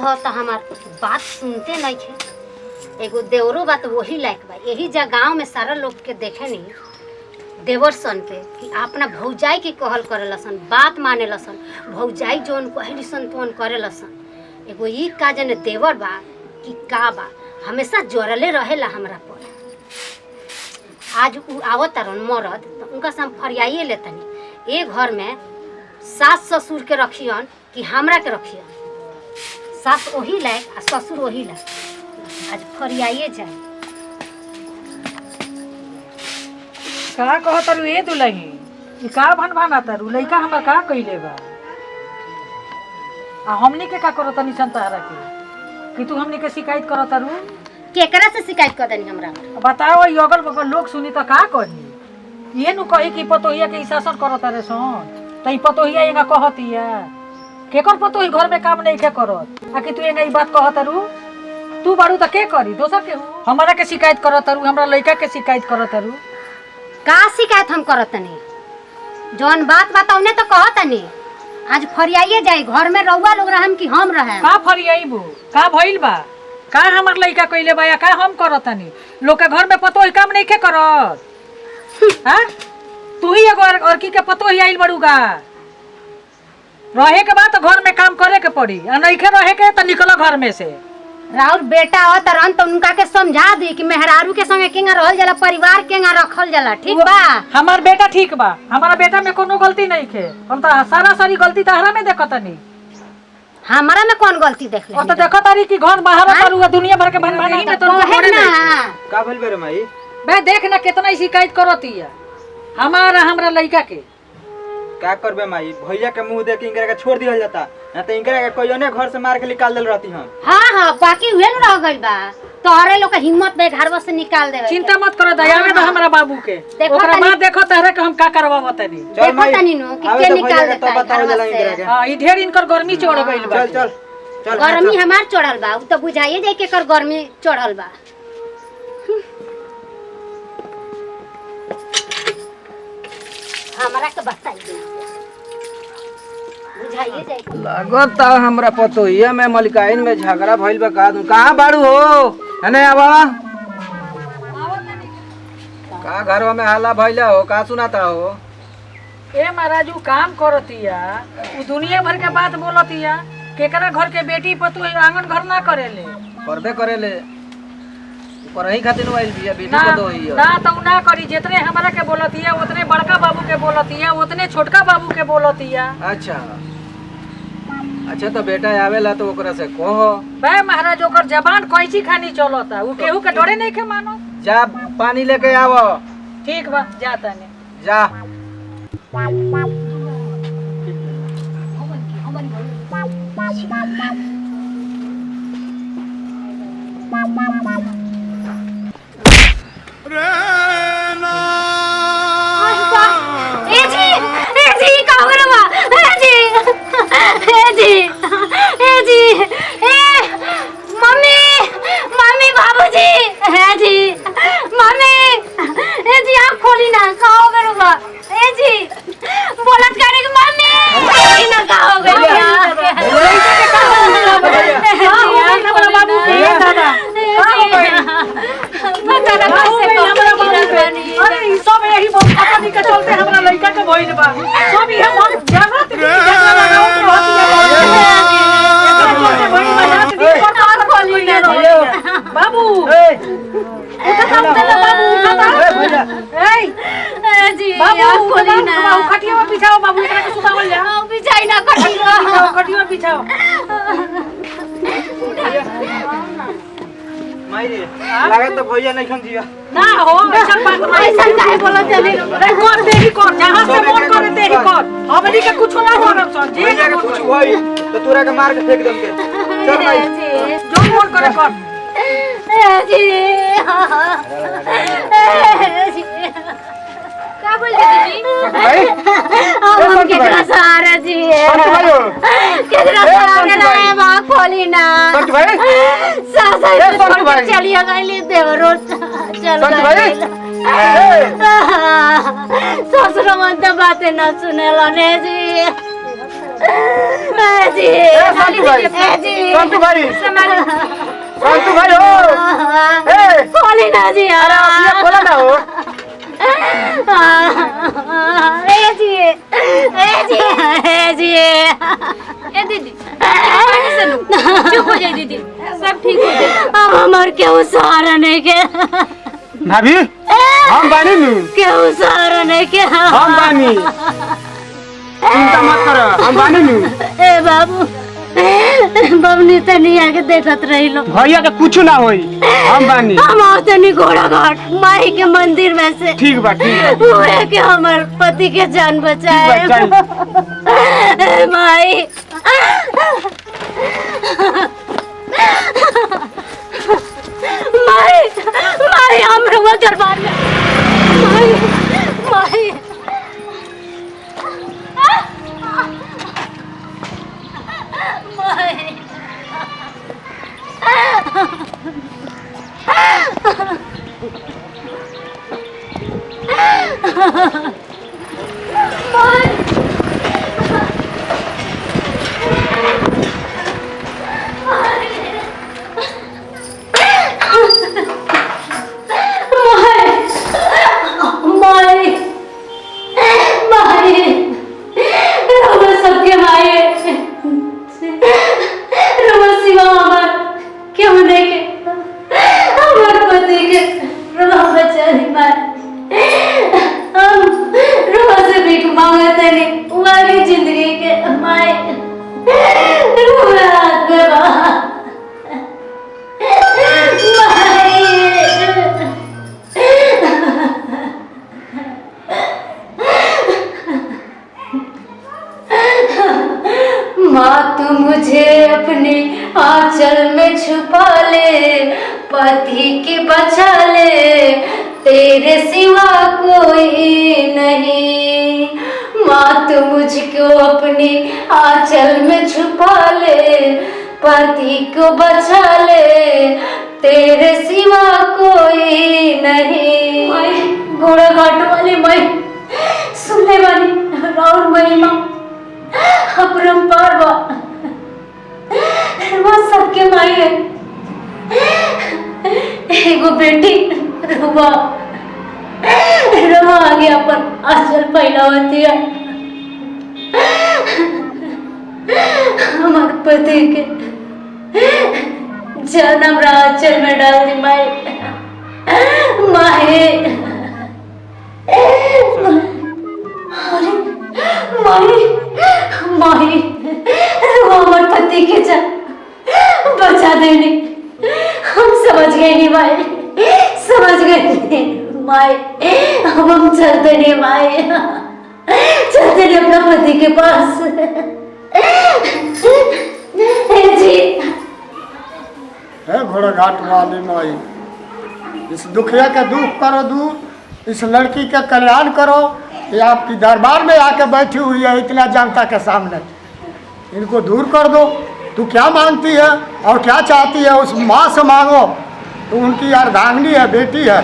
हो तो हमार बात सुनते नहीं थे। एगो देवरो बात वही लायक बा। यही जा गाँव में सारा लोग के देखे नहीं देवर सन के कि अपना भौजाई के कहल करे लसन, बात माने लसन, भौजाई जोन कहली सन तोन करे लसन। एगो ई का जने देवर बा कि का बा, हमेशा जोरले रहेला हमरा पर। आज उ आवत रन मरद तो उनका से हम फरियाइए लेतनी। एक घर में सास ससुर के रखियन कि हमरा के रखियन। सास वही लायक आ ससुर वही लायक। आज फरियाइए जाए। का कहतरू ए दुलही ई का भन तारू लइका हमर का कइले बा आ हमनी के का करतनी संतारा के कि तू हमनी के शिकायत करतरू। केकरा से शिकायत कर देनी हमरा? बताओ ई अगल बगल लोग सुनी तो का कही? ये नु कही कि पतोहिया के शासन करत रे सन त ई पतोहिया एंगा कहतिया केकर पतोही घर में काम नहीं के करत आ कि तू एंगा ई बात कहतरू। तू बारू त के करी दोसर के हमरा के शिकायत करतरू, हमरा लइका के शिकायत करतरू। का शिकायत हम करतनी? जौन बात बताउने तो कहतनी। आज फरियाइए जाए। घर में रउआ लोग रहम कि हम रहे? का फरियाइबू? का भइल बा? का हमर लइका कइले बा या का हम करतनी? लोग के घर में पतोही काम नहीं के करत। हां तू ही एगो और की के पतोही आइल बड़ूगा। रहे के बाद तो घर में काम करे के पड़ी आ नहीं के रहे के तो निकलो घर में से। राउर बेटा हो तरन तो उनका के समझा दी कि मेहरारू के संगे केंगा रहल जाला, परिवार केंगा रखल जाला। ठीक बा? हमार बेटा ठीक बा, हमारा बेटा में कोनो गलती नहीं खे। हम तो सारा सारी गलती तहरा में देखतनी। हमारा में कौन गलती देख ले? ओ तो देखतारी कि घर बाहर करू दुनिया भर के भनभानी में तो कहे ना का भइल बे माई? बे देख ना कितना शिकायत करतिया हमारा हमरा लइका के। का करबे माई? भैया के मुंह देख इनकरा के छोड़ दिहल जाता ना तो इनकरा के कोइने घर से मार के निकाल देल रहती हम। हां बाकी हुए न रह गइल बा। तोहरे लोग के हिम्मत बे घरवा से निकाल देवे। चिंता मत करो, दया में हमरा बाबू के। ओकरा बाद देखो तहरे के हम का करवाव तनी। देखो तनी नो कि के निकाल देता है घरवा से। हां ई ढेर इनकर गर्मी चढ़ गइल बा। चल चल चल गर्मी हमार चढ़ल बा। उ तो बुझाइए जाए के कर गर्मी चढ़ल बा। हमरा के बताई दे बुझाइए जाए। लगता हमरा पतोहिया में मलिकाइन में झगड़ा भइल बा। का तू कहां बाड़ू हो? हने आवा। का घरवा में हल्ला भइला हो? का सुनाता हो? ए महाराजू काम करतिया उ दुनिया भर के बात बोलतिया। केकरा घर के बेटी पतु आंगन घर ना करेले। करबे करेले करही खातिर आइल बिया बेटी ना पतोही ना तो ना करी। जितने हमरा के बोलतिया उतने बड़का बाबू के बोलतिया उतने छोटका बाबू के बोलतिया। अच्छा अच्छा तो बेटा आवेला तो ओकरा से कहो। बे महाराज ओकर जबान कैची खानी चलता उ केहू के डरे नहीं के मानो। जा पानी लेके आवो। ठीक बा जाता ने जा। लागत तो भैया नहीं खंजिया ना हो ऐसा बात ऐसा काहे बोलत चली कर देही कर जहां से मन करे तेही कर। हमनी के कुछ ना हो ना सर जी भैया के कुछ होई तो तोरा के मार के फेंक देम के। चल भाई जो मन करे कर। जी क्या बोल रही दीदी? भाई हम केकरा सहारा जी केकरा सहारा ना मां खोली ना संत भाई सासा चलिए गईली देवरो चल गई ससुर मन तो बातें ना सुनेला ने जी जी संतू भाई संतू भाई संतू भाई हो ए खोली ना जी अरे आप ये खोला ना हो ए जी ए जी ए जी ए दीदी चुप हो जाए दीदी, सब ठीक हो जाए। हमार केहू सहारा नहीं के भाभी हम बानी नु केहू सहारा नहीं के हम बानी चिंता मत करो हम बानी नु ए बाबू बबनी तनी आके देखत रही लो भैया के कुछ ना होई हम बानी हम तनी घोड़ा घाट माई के मंदिर में से ठीक बा हुए के हमार पति के जान बचाए माई माई माई हम रुआ दरबार में माई माई सबके माई सिवा हमार क्यों नहीं के हमार पति के रुआ बचारी मार हम रुआ से भीख मांगते नहीं वाली जिंदगी के माए रुआ हाथ में माँ तू मुझे अपने आंचल में छुपा ले पति के बचा ले तेरे सिवा कोई नहीं माँ तू मुझको अपने आंचल में छुपा ले पति को बचा ले तेरे सिवा कोई नहीं घोड़ा घाट वाली माई सुनने वाली राउर महिमा अपरंपार वो सबके माई है एगो बेटी रुआ रुआ आगे अपन आंचल फैलावती है हमारे पति के जन्म आंचल में डाल दी माई माए माही माही वो हमारे पति के जान बचा देने हम समझ गए नहीं माए समझ गए नहीं माए अब हम चलते नहीं माए चलते नहीं अपना पति के पास जी है घोड़ा घाट वाली माई इस दुखिया का दुख करो दूर इस लड़की का कल्याण करो ये आपकी दरबार में आके बैठी हुई है इतना जनता के सामने इनको दूर कर दो तू क्या मांगती है और क्या चाहती है उस माँ से मांगो तो उनकी अर्धांगिनी है बेटी है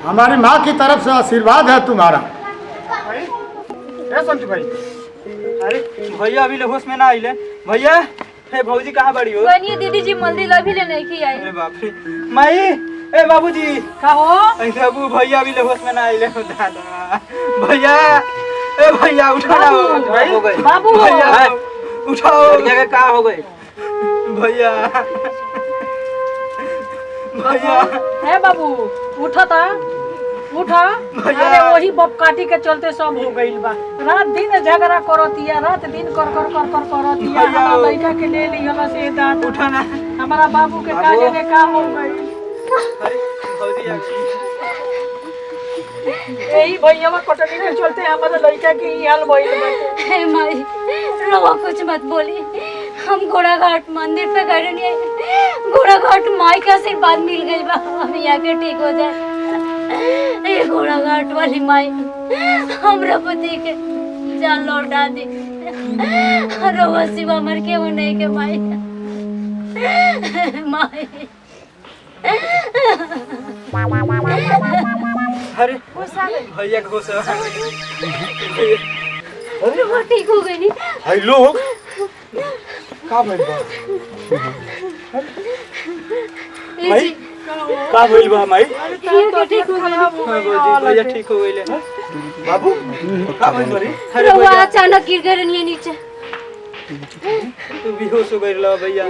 हमारी माँ की तरफ से आशीर्वाद है तुम्हारा संतू भाई अरे भैया अभी ले होश में ना आइले भैया हे भौजी कहाँ बड़ी हो बनिए दीदी जी मंदिर अभी ले नहीं की आई। अरे बाप रे माई ए बाबूजी का हो ऐसे बाबू भैया अभी ले होश में ना आइले हो दादा भैया ए भैया उठा ना भाई हो गए बाबू भैया उठाओ क्या का हो गए भैया भैया है बाबू उठा था उठा भैया। अरे वही बप काटी के चलते सब हो गइल बा रात दिन झगड़ा करतिया रात दिन कर करतिया भैया। हमारा लड़का के ले लिहला से दांत उठा ना हमारा बाबू के बाबू। काजे ने का हो गई अरे भौजी आ गई यही भैया कटनी के चलते हमारा लड़का के ही हाल भइल बा हे माई रोवा कुछ मत बोली हम घोड़ा घाट मंदिर पे गए नहीं घोड़ा घाट माई का आशीर्वाद मिल गई बा हम यहाँ के ठीक हो जाए ये घोड़ा घाट वाली माई हमरा पति के जान लौटा दी रोवा सिवा मर के वो नहीं के माई माई अरे भैया को रोवा ठीक हो गई नहीं भाई लोग का भइल बा माई का भइल बा माई ठीक हो गया भैया ठीक हो गइले बाबू का भइल बरी अरे रउआ भैया अचानक गिर गए रहनी नीचे। तू बेहोश हो गइल भैया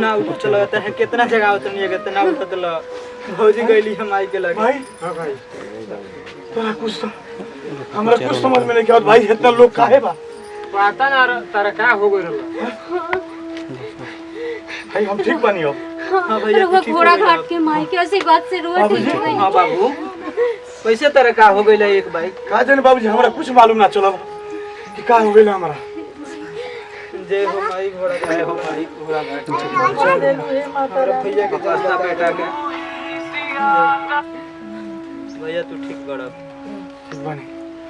ना उठ चला जाता है कितना जगह उतरनी है कितना उठत ल भौजी गइली हम आई के लगे भाई हां भाई तोरा कुछ तो हमरा कुछ समझ में नहीं आवत भाई इतना लोग काहे बा पता ना तारा का हो गइल भाई हम ठीक बानी अब हां भैया रउआ तू ठीक हो घोड़ा गइल घाट के माई के ऐसी बात से रोआ ठीक हो गई। हां बाबू कैसे तारा का हो गइल एक भाई का जाने बाबूजी हमरा कुछ मालूम ना चलल कि का हो गेल हमरा जय हो माई घोड़ा जय हो माई घोड़ा घाट हमारे भैया के रास्ता बैठा के भैया तू ठीक बड़ा ठीक बानी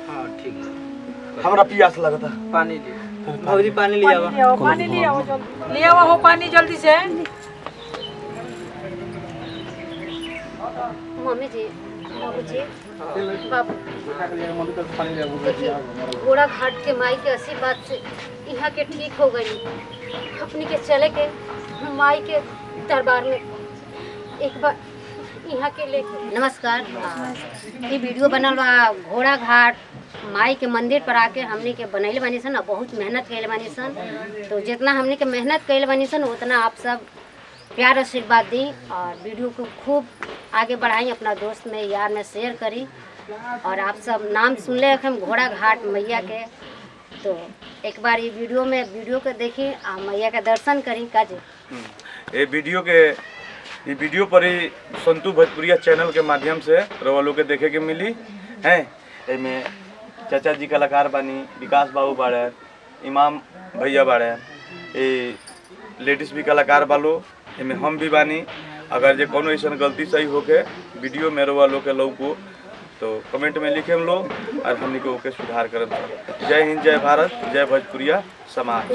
हां ठीक है हमरा प्यास लगता पानी ले भौजी पानी ले आवा पानी ले आओ जल्दी ले आओ हो पानी जल्दी से। मम्मी जी बाबूजी बाबू देखिए घोड़ा घाट के माई के ऐसी बात से यहाँ के ठीक हो गई अपनी के चले के माई के दरबार में एक बार यहाँ के लेके। नमस्कार ये वीडियो बनल बा घोड़ा घाट माई के मंदिर पर आके हमने के बनैले बानी सन और बहुत मेहनत कैले बानी सन। तो जितना हमने के मेहनत कैले बानी सन उतना आप सब प्यार आशीर्वाद दी और वीडियो को खूब आगे बढ़ाई, अपना दोस्त में यार में शेयर करी। और आप सब नाम सुन ले हम घोड़ा घाट मैया के, तो एक बार ये वीडियो को देखी और मैया के दर्शन करी काजी। ये वीडियो पर ही संतू भोजपुरिया चैनल के माध्यम से रउआ लोग के देखे के मिली है। एमे चाचा जी कलाकार बानी, विकास बाबू बाड़े, इमाम भैया बाड़े, ये लेडीज भी कलाकार बालो, एमे हम भी बानी। अगर जे कोनो ऐसा गलती सही होके वीडियो में रउआ लोग के लौको तो कमेंट में लिखे हम लोग और हमनी के ओके सुधार करब। जय हिंद, जय भारत, जय भोजपुरिया समाज।